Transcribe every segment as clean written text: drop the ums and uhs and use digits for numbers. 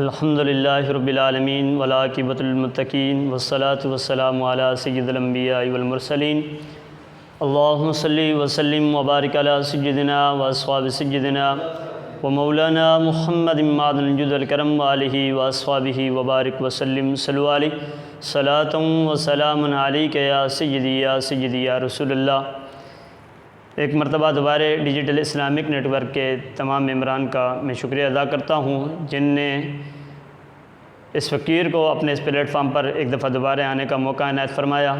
الحمد للہ رب العالمین والعاقبۃ للمتقین والصلاۃ والسلام علی سید الانبیاء والمرسلین اللہم صلی وسلم وبارک علی سیدنا واصحاب سیدنا ومولانا محمد معدن الجود والکرم وآلہ واصحابہ وبارک وسلم صلوا علیہ صلاۃ وسلام علیک یا سیدی یا رسول اللہ۔ ایک مرتبہ دوبارہ ڈیجیٹل اسلامک نیٹ ورک کے تمام ممبران کا میں شکریہ ادا کرتا ہوں جن نے اس فقیر کو اپنے اس پلیٹ فارم پر ایک دفعہ دوبارہ آنے کا موقع عنایت فرمایا۔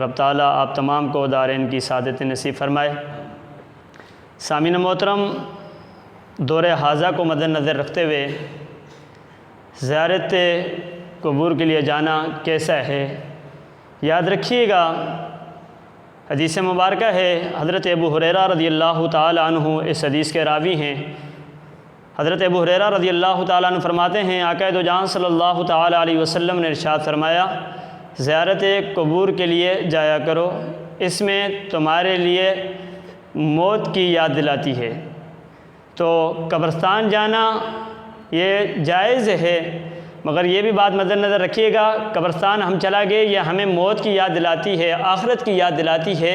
رب تعالیٰ آپ تمام کو دارین کی سعادت نصیب فرمائے۔ سامعین محترم، دور حاضہ کو مد نظر رکھتے ہوئے زیارت قبور کے لیے جانا کیسا ہے، یاد رکھیے گا حدیث مبارکہ ہے، حضرت ابو ہریرہ رضی اللہ تعالیٰ عنہ اس حدیث کے راوی ہیں۔ حضرت ابو ہریرہ رضی اللہ تعالیٰ عنہ فرماتے ہیں آقا دو جہاں صلی اللہ تعالیٰ علیہ وسلم نے ارشاد فرمایا، زیارت قبور کے لیے جایا کرو، اس میں تمہارے لیے موت کی یاد دلاتی ہے۔ تو قبرستان جانا یہ جائز ہے، مگر یہ بھی بات مد نظر رکھیے گا، قبرستان ہم چلا گئے یہ ہمیں موت کی یاد دلاتی ہے، آخرت کی یاد دلاتی ہے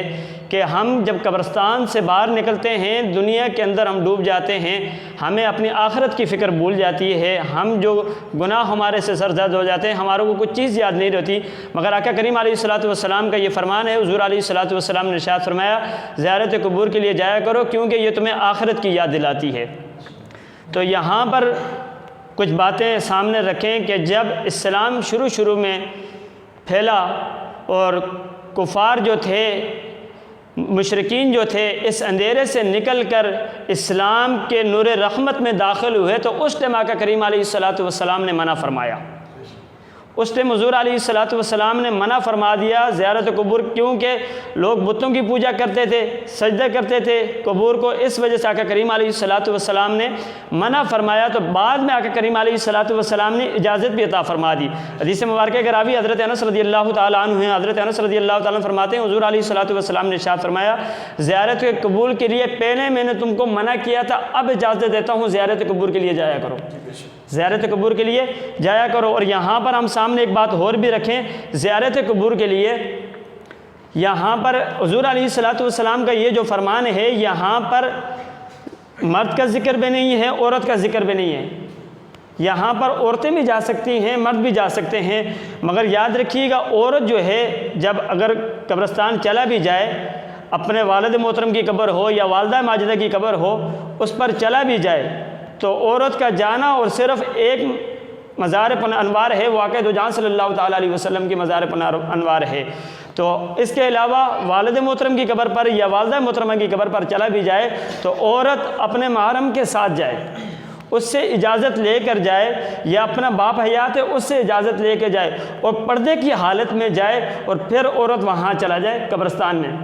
کہ ہم جب قبرستان سے باہر نکلتے ہیں، دنیا کے اندر ہم ڈوب جاتے ہیں، ہمیں اپنی آخرت کی فکر بھول جاتی ہے، ہم جو گناہ ہمارے سے سرزد ہو جاتے ہیں، ہماروں کو کچھ چیز یاد نہیں رہتی، مگر آقا کریم علیہ الصلوۃ والسلام کا یہ فرمان ہے، حضور علیہ الصلوۃ والسلام نے ارشاد فرمایا زیارت قبور کے لیے جایا کرو کیونکہ یہ تمہیں آخرت کی یاد دلاتی ہے۔ تو یہاں پر کچھ باتیں سامنے رکھیں کہ جب اسلام شروع میں پھیلا اور کفار جو تھے، مشرکین جو تھے، اس اندھیرے سے نکل کر اسلام کے نور رحمت میں داخل ہوئے تو اس ٹائم آقا کریم علیہ الصلوۃ والسلام نے منع فرمایا۔ اس ٹائم حضور علیہ الصلوۃ والسلام نے منع فرما دیا زیارت قبور، کیونکہ لوگ بتوں کی پوجا کرتے تھے، سجدہ کرتے تھے قبور کو، اس وجہ سے آقا کریم علیہ الصلوۃ والسلام نے منع فرمایا۔ تو بعد میں آقا کریم علیہ الصلوۃ والسلام نے اجازت بھی عطا فرما دی۔ حدیث مبارکہ کے راوی حضرت انس رضی اللہ تعالیٰ عنہ ہیں۔ حضرت انس رضی اللہ تعالیٰ عنہ فرماتے ہیں حضور علیہ الصلوۃ والسلام نے ارشاد فرمایا زیارت قبور کے لیے پہلے میں نے تم کو منع کیا تھا، اب اجازت دیتا ہوں زیارت قبور کے لیے جایا کرو، زیارت قبور کے لیے جایا کرو۔ اور یہاں پر ہم سامنے ایک بات اور بھی رکھیں، زیارت قبور کے لیے یہاں پر حضور علیہ الصلوۃ والسلام کا یہ جو فرمان ہے، یہاں پر مرد کا ذکر بھی نہیں ہے، عورت کا ذکر بھی نہیں ہے۔ یہاں پر عورتیں بھی جا سکتی ہیں، مرد بھی جا سکتے ہیں، مگر یاد رکھیے گا عورت جو ہے جب اگر قبرستان چلا بھی جائے، اپنے والد محترم کی قبر ہو یا والدہ ماجدہ کی قبر ہو، اس پر چلا بھی جائے تو عورت کا جانا اور صرف ایک مزار پن انوار ہے، واقع دو جہاں صلی اللہ تعالیٰ علیہ وسلم کی مزار پن انوار ہے۔ تو اس کے علاوہ والد محترم کی قبر پر یا والدہ محترمہ کی قبر پر چلا بھی جائے تو عورت اپنے محرم کے ساتھ جائے، اس سے اجازت لے کر جائے، یا اپنا باپ حیات ہے اس سے اجازت لے کے جائے اور پردے کی حالت میں جائے، اور پھر عورت وہاں چلا جائے قبرستان میں،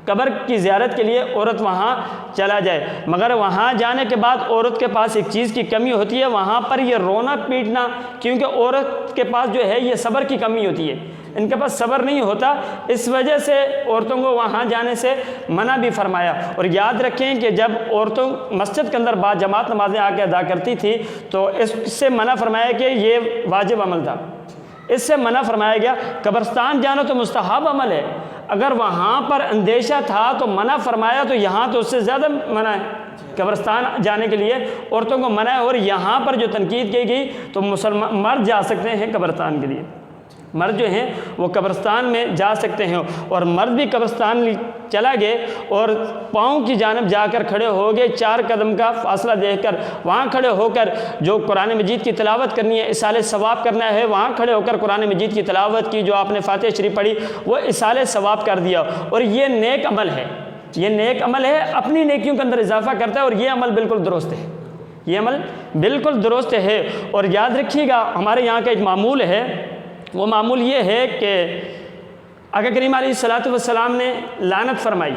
قبر کی زیارت کے لیے عورت وہاں چلا جائے۔ مگر وہاں جانے کے بعد عورت کے پاس ایک چیز کی کمی ہوتی ہے، وہاں پر یہ رونا پیٹنا، کیونکہ عورت کے پاس جو ہے یہ صبر کی کمی ہوتی ہے، ان کے پاس صبر نہیں ہوتا، اس وجہ سے عورتوں کو وہاں جانے سے منع بھی فرمایا۔ اور یاد رکھیں کہ جب عورتوں مسجد کے اندر بعد جماعت نمازیں آ کے ادا کرتی تھی تو اس سے منع فرمایا کہ یہ واجب عمل تھا، اس سے منع فرمایا گیا۔ قبرستان جانا تو مستحب عمل ہے، اگر وہاں پر اندیشہ تھا تو منع فرمایا، تو یہاں تو اس سے زیادہ منع ہے۔ قبرستان جانے کے لیے عورتوں کو منع ہے، اور یہاں پر جو تنقید کی گئی تو مسلمان مرد جا سکتے ہیں قبرستان کے لیے، مرد جو ہیں وہ قبرستان میں جا سکتے ہیں، اور مرد بھی قبرستان چلا گئے اور پاؤں کی جانب جا کر کھڑے ہو گئے، 4 قدم کا فاصلہ دیکھ کر وہاں کھڑے ہو کر جو قرآن مجید کی تلاوت کرنی ہے، اصالِ ثواب کرنا ہے، وہاں کھڑے ہو کر قرآن مجید کی تلاوت کی، جو آپ نے فاتحہ شریف پڑھی وہ اصالِ ثواب کر دیا۔ اور یہ نیک عمل ہے، یہ نیک عمل ہے، اپنی نیکیوں کے اندر اضافہ کرتا ہے، اور یہ عمل بالکل درست ہے، یہ عمل بالکل درست ہے۔ اور یاد رکھیے گا ہمارے یہاں کا ایک معمول ہے، وہ معمول یہ ہے کہ آقا کریم علیہ الصلوۃ والسلام نے لعنت فرمائی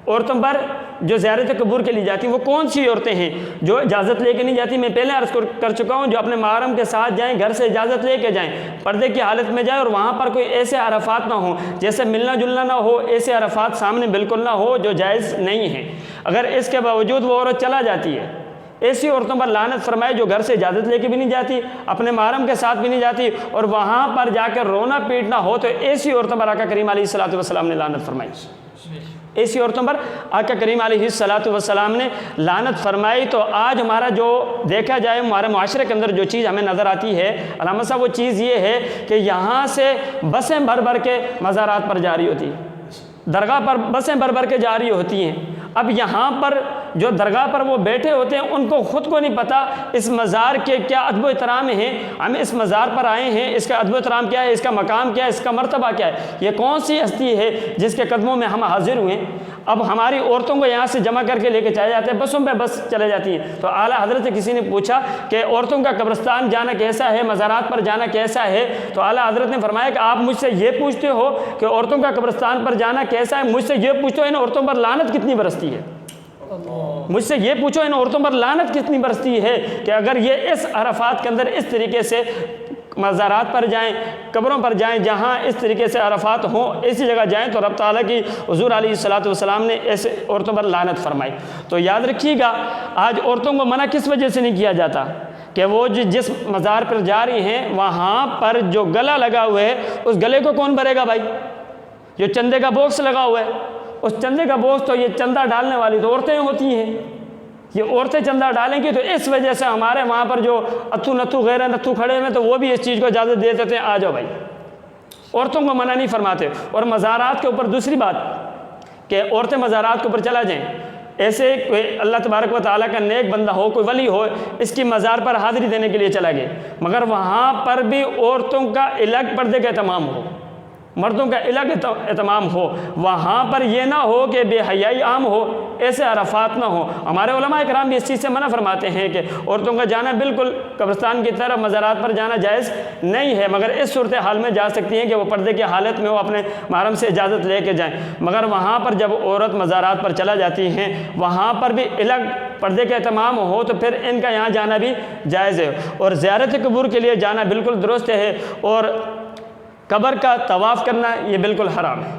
عورتوں پر جو زیارت قبور کے لیے جاتی ہیں۔ وہ کون سی عورتیں ہیں جو اجازت لے کے نہیں جاتی؟ میں پہلے عرض کر چکا ہوں، جو اپنے محرم کے ساتھ جائیں، گھر سے اجازت لے کے جائیں، پردے کی حالت میں جائیں، اور وہاں پر کوئی ایسے عرفات نہ ہوں جیسے ملنا جلنا نہ ہو، ایسے عرفات سامنے بالکل نہ ہو جو جائز نہیں ہیں۔ اگر اس کے باوجود وہ عورت چلا جاتی ہے، ایسی عورتوں پر لعنت فرمائے جو گھر سے اجازت لے کے بھی نہیں جاتی، اپنے محرم کے ساتھ بھی نہیں جاتی، اور وہاں پر جا کے رونا پیٹنا ہو تو ایسی عورتوں پر آقا کریم علیہ الصلوۃ والسلام نے لعنت فرمائی۔ ایسی عورتوں پر آقا کریم علیہ الصلوۃ والسلام نے لعنت فرمائی۔ تو آج ہمارا جو دیکھا جائے ہمارے معاشرے کے اندر جو چیز ہمیں نظر آتی ہے علامہ صاحب، وہ چیز یہ ہے کہ یہاں سے بسیں بھر بھر کے مزارات پر جاری ہوتی ہیں، درگاہ پر بسیں بھر بھر کے جاری ہوتی ہیں۔ اب یہاں پر جو درگاہ پر وہ بیٹھے ہوتے ہیں ان کو خود کو نہیں پتہ اس مزار کے کیا ادب و احترام ہیں، ہم اس مزار پر آئے ہیں، اس کا ادب و احترام کیا ہے، اس کا مقام کیا ہے، اس کا مرتبہ کیا ہے، یہ کون سی ہستی ہے جس کے قدموں میں ہم حاضر ہوئے۔ اب ہماری عورتوں کو یہاں سے جمع کر کے لے کے چلے جاتے ہیں، بسوں پہ بس چلے جاتی ہیں۔ تو اعلیٰ حضرت سے کسی نے پوچھا کہ عورتوں کا قبرستان جانا کیسا ہے، مزارات پر جانا کیسا ہے؟ تو اعلیٰ حضرت نے فرمایا کہ آپ مجھ سے یہ پوچھتے ہو کہ عورتوں کا قبرستان پر جانا کیسا ہے، مجھ سے یہ پوچھو ان عورتوں پر لعنت کتنی برستی ہے۔ مجھ سے یہ پوچھو ان عورتوں پر لعنت کتنی برستی ہے کہ اگر یہ اس عرفات کے اندر اس طریقے سے مزارات پر جائیں، قبروں پر جائیں جہاں اس طریقے سے عرفات ہوں، ایسی جگہ جائیں تو رب تعالیٰ کی حضور علیہ الصلوۃ والسلام نے ایسے عورتوں پر لعنت فرمائی۔ تو یاد رکھیے گا آج عورتوں کو منع کس وجہ سے نہیں کیا جاتا کہ وہ جس مزار پر جا رہی ہیں وہاں پر جو گلا لگا ہوا ہے اس گلے کو کون بھرے گا بھائی؟ جو چندے کا باکس لگا ہوا ہے اس چندے کا باکس تو یہ چندہ ڈالنے والی تو عورتیں ہوتی ہیں، یہ عورتیں چندہ ڈالیں گی، تو اس وجہ سے ہمارے وہاں پر جو اتھو نتھو غیر نتھو کھڑے ہیں تو وہ بھی اس چیز کو اجازت دے دیتے ہیں آ جاؤ بھائی، عورتوں کو منع نہیں فرماتے۔ اور مزارات کے اوپر دوسری بات کہ عورتیں مزارات کے اوپر چلا جائیں، ایسے کوئی اللہ تبارک و تعالیٰ کا نیک بندہ ہو، کوئی ولی ہو، اس کی مزار پر حاضری دینے کے لیے چلا گئے، مگر وہاں پر بھی عورتوں کا الگ پردے کا اہتمام ہو، مردوں کا الگ اہتمام ہو، وہاں پر یہ نہ ہو کہ بے حیائی عام ہو، ایسے عرفات نہ ہو۔ ہمارے علماء کرام بھی اس چیز سے منع فرماتے ہیں کہ عورتوں کا جانا بالکل قبرستان کی طرف مزارات پر جانا جائز نہیں ہے، مگر اس صورتحال میں جا سکتی ہیں کہ وہ پردے کی حالت میں وہ اپنے محرم سے اجازت لے کے جائیں، مگر وہاں پر جب عورت مزارات پر چلا جاتی ہیں وہاں پر بھی الگ پردے کا اہتمام ہو تو پھر ان کا یہاں جانا بھی جائز ہے۔ اور زیارت قبور کے لیے جانا بالکل درست ہے، اور قبر کا طواف کرنا یہ بالکل حرام ہے،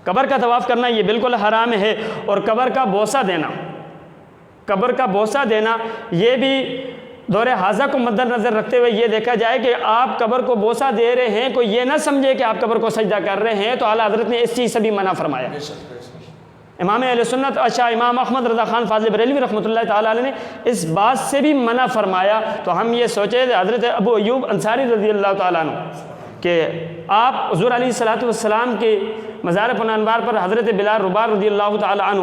قبر کا طواف کرنا یہ بالکل حرام ہے۔ اور قبر کا بوسہ دینا، قبر کا بوسہ دینا یہ بھی دور حاضرہ کو مد نظر رکھتے ہوئے یہ دیکھا جائے کہ آپ قبر کو بوسہ دے رہے ہیں، کوئی یہ نہ سمجھے کہ آپ قبر کو سجدہ کر رہے ہیں، تو اعلیٰ حضرت نے اس چیز سے بھی منع فرمایا۔ امام اہل سنت اشاہ امام احمد رضا خان فاضل بریلوی رحمۃ اللہ تعالیٰ علیہ نے اس بات سے بھی منع فرمایا۔ تو ہم یہ سوچے حضرت ابو ایوب انصاری رضی اللہ تعالیٰ عنہ کہ آپ حضور علیہ الصلوۃ والسلام کے مزار پنانبار پر حضرت بلال رباح رضی اللہ تعالیٰ عنہ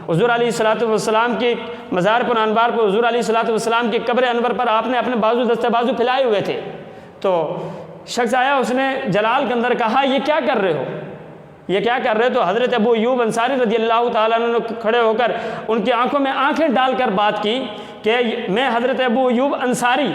حضور علیہ الصلوۃ والسلام کے مزار پنانبار پر حضور علیہ الصلوۃ والسلام کی قبر انور پر آپ نے اپنے بازو دستے بازو پھیلائے ہوئے تھے، تو شخص آیا، اس نے جلال کے اندر کہا یہ کیا کر رہے ہو، یہ کیا کر رہے؟ تو حضرت ابو ایوب انصاری رضی اللہ تعالیٰ عنہ نے کھڑے ہو کر ان کی آنکھوں میں آنکھیں ڈال کر بات کی کہ میں حضرت ابو ایوب انصاری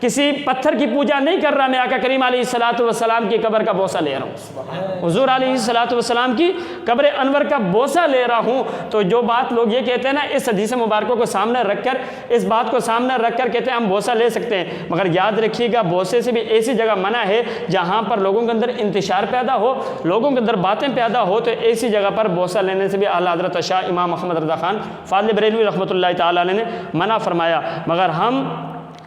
کسی پتھر کی پوجا نہیں کر رہا، میں آقا کریم علیہ الصلوۃ والسلام کی قبر کا بوسہ لے رہا ہوں، حضور علیہ الصلوۃ والسلام کی قبر انور کا بوسہ لے رہا ہوں۔ تو جو بات لوگ یہ کہتے ہیں نا، اس حدیث مبارکوں کو سامنے رکھ کر، اس بات کو سامنے رکھ کر کہتے ہیں ہم بوسہ لے سکتے ہیں، مگر یاد رکھیے گا بوسے سے بھی ایسی جگہ منع ہے جہاں پر لوگوں کے اندر انتشار پیدا ہو، لوگوں کے اندر باتیں پیدا ہو، تو ایسی جگہ پر بوسہ لینے سے بھی اعلیٰ حضرت شاہ امام احمد رضا خان فاضل بریلوی رحمۃ اللہ تعالیٰ علیہ نے منع فرمایا۔ مگر ہم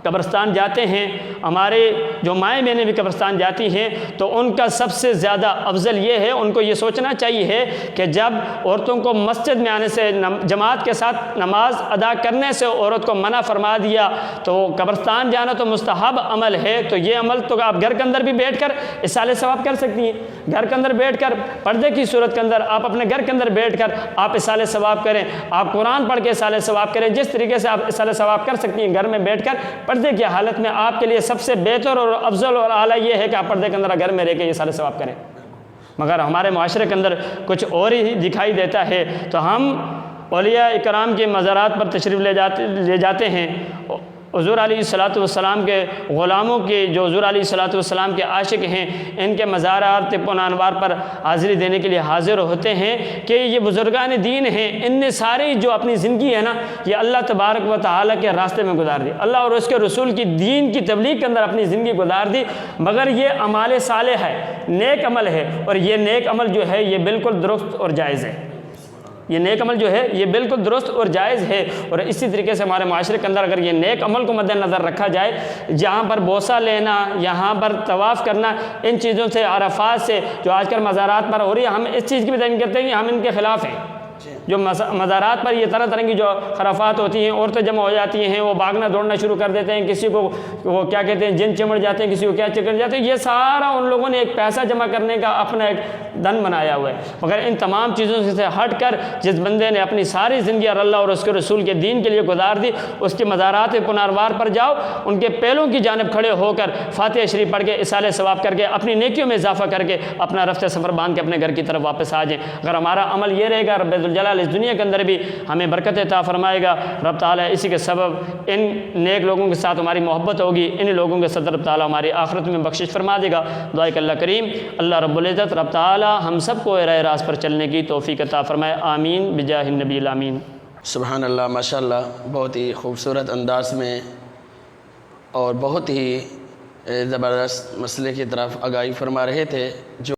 قبرستان جاتے ہیں، ہمارے جو مائیں بہنیں بھی قبرستان جاتی ہیں، تو ان کا سب سے زیادہ افضل یہ ہے، ان کو یہ سوچنا چاہیے کہ جب عورتوں کو مسجد میں آنے سے، جماعت کے ساتھ نماز ادا کرنے سے عورت کو منع فرما دیا، تو قبرستان جانا تو مستحب عمل ہے، تو یہ عمل تو آپ گھر کے اندر بھی بیٹھ کر اصالہ ثواب کر سکتی ہیں، گھر کے اندر بیٹھ کر پردے کی صورت کے اندر آپ اپنے گھر کے اندر بیٹھ کر آپ اصالہ ثواب کریں، آپ قرآن پڑھ کے اصالہ ثواب کریں، جس طریقے سے آپ اصالہ ثواب کر سکتی ہیں گھر میں بیٹھ کر پردے کی حالت میں، آپ کے لیے سب سے بہتر اور افضل اور اعلیٰ یہ ہے کہ آپ پردے کے اندر گھر میں رہ کے یہ سارے ثواب کریں۔ مگر ہمارے معاشرے کے اندر کچھ اور ہی دکھائی دیتا ہے، تو ہم اولیاء اکرام کے مزارات پر تشریف لے جاتے ہیں، حضور علیہ الصلوۃ والسلام کے غلاموں کے جو حضور علیہ الصلوۃ والسلام کے عاشق ہیں، ان کے مزارات پنانوار پر حاضری دینے کے لیے حاضر ہوتے ہیں کہ یہ بزرگان دین ہیں، ان نے ساری جو اپنی زندگی ہے نا یہ اللہ تبارک و تعالیٰ کے راستے میں گزار دی، اللہ اور اس کے رسول کی دین کی تبلیغ کے اندر اپنی زندگی گزار دی، مگر یہ اعمال صالح ہے، نیک عمل ہے، اور یہ نیک عمل جو ہے یہ بالکل درست اور جائز ہے، یہ نیک عمل جو ہے یہ بالکل درست اور جائز ہے، اور اسی طریقے سے ہمارے معاشرے کے اندر اگر یہ نیک عمل کو مد نظر رکھا جائے، جہاں پر بوسہ لینا، یہاں پر طواف کرنا، ان چیزوں سے، عرفات سے جو آج کل مزارات پر ہو رہی ہے، ہم اس چیز کی بھی تعمیر کرتے ہیں کہ ہم ان کے خلاف ہیں۔ جو مزارات پر یہ طرح طرح کی جو خرافات ہوتی ہیں، عورتیں جمع ہو جاتی ہیں، وہ بھاگنا دوڑنا شروع کر دیتے ہیں، کسی کو وہ کیا کہتے ہیں جن چمڑ جاتے ہیں، کسی کو کیا چکر جاتے ہیں، یہ سارا ان لوگوں نے ایک پیسہ جمع کرنے کا اپنا ایک دن بنایا ہوا ہے۔ مگر ان تمام چیزوں سے ہٹ کر جس بندے نے اپنی ساری زندگی اللہ اور اس کے رسول کے دین کے لیے گزار دی، اس کے مزارات پناروار پر جاؤ، ان کے پیلوں کی جانب کھڑے ہو کر فاتحہ شریف پڑھ کے اصالہ ثواب کر کے اپنی نیکیوں میں اضافہ کر کے اپنا رفت سفر باندھ کے اپنے گھر کی طرف واپس آ جائیں۔ اگر ہمارا عمل یہ رہے گا، رب ذوالجلال اس دنیا کے اندر بھی ہمیں برکت عطا فرمائے گا۔ رب تعالیٰ اسی کے سبب ان نیک لوگوں کے ساتھ ہماری محبت ہوگی، ان لوگوں کے ساتھ رب تعالیٰ ہماری آخرت میں بخشش فرما دے گا۔ دعا کہ اللہ کریم، اللہ رب العزت رب تعالیٰ ہم سب کو راہ راست پر چلنے کی توفیق عطا فرمائے، آمین بجاہ النبی الامین۔ سبحان اللہ، ماشاءاللہ، بہت ہی خوبصورت انداز میں اور بہت ہی زبردست مسئلے کی طرف آگاہی فرما رہے تھے۔ جو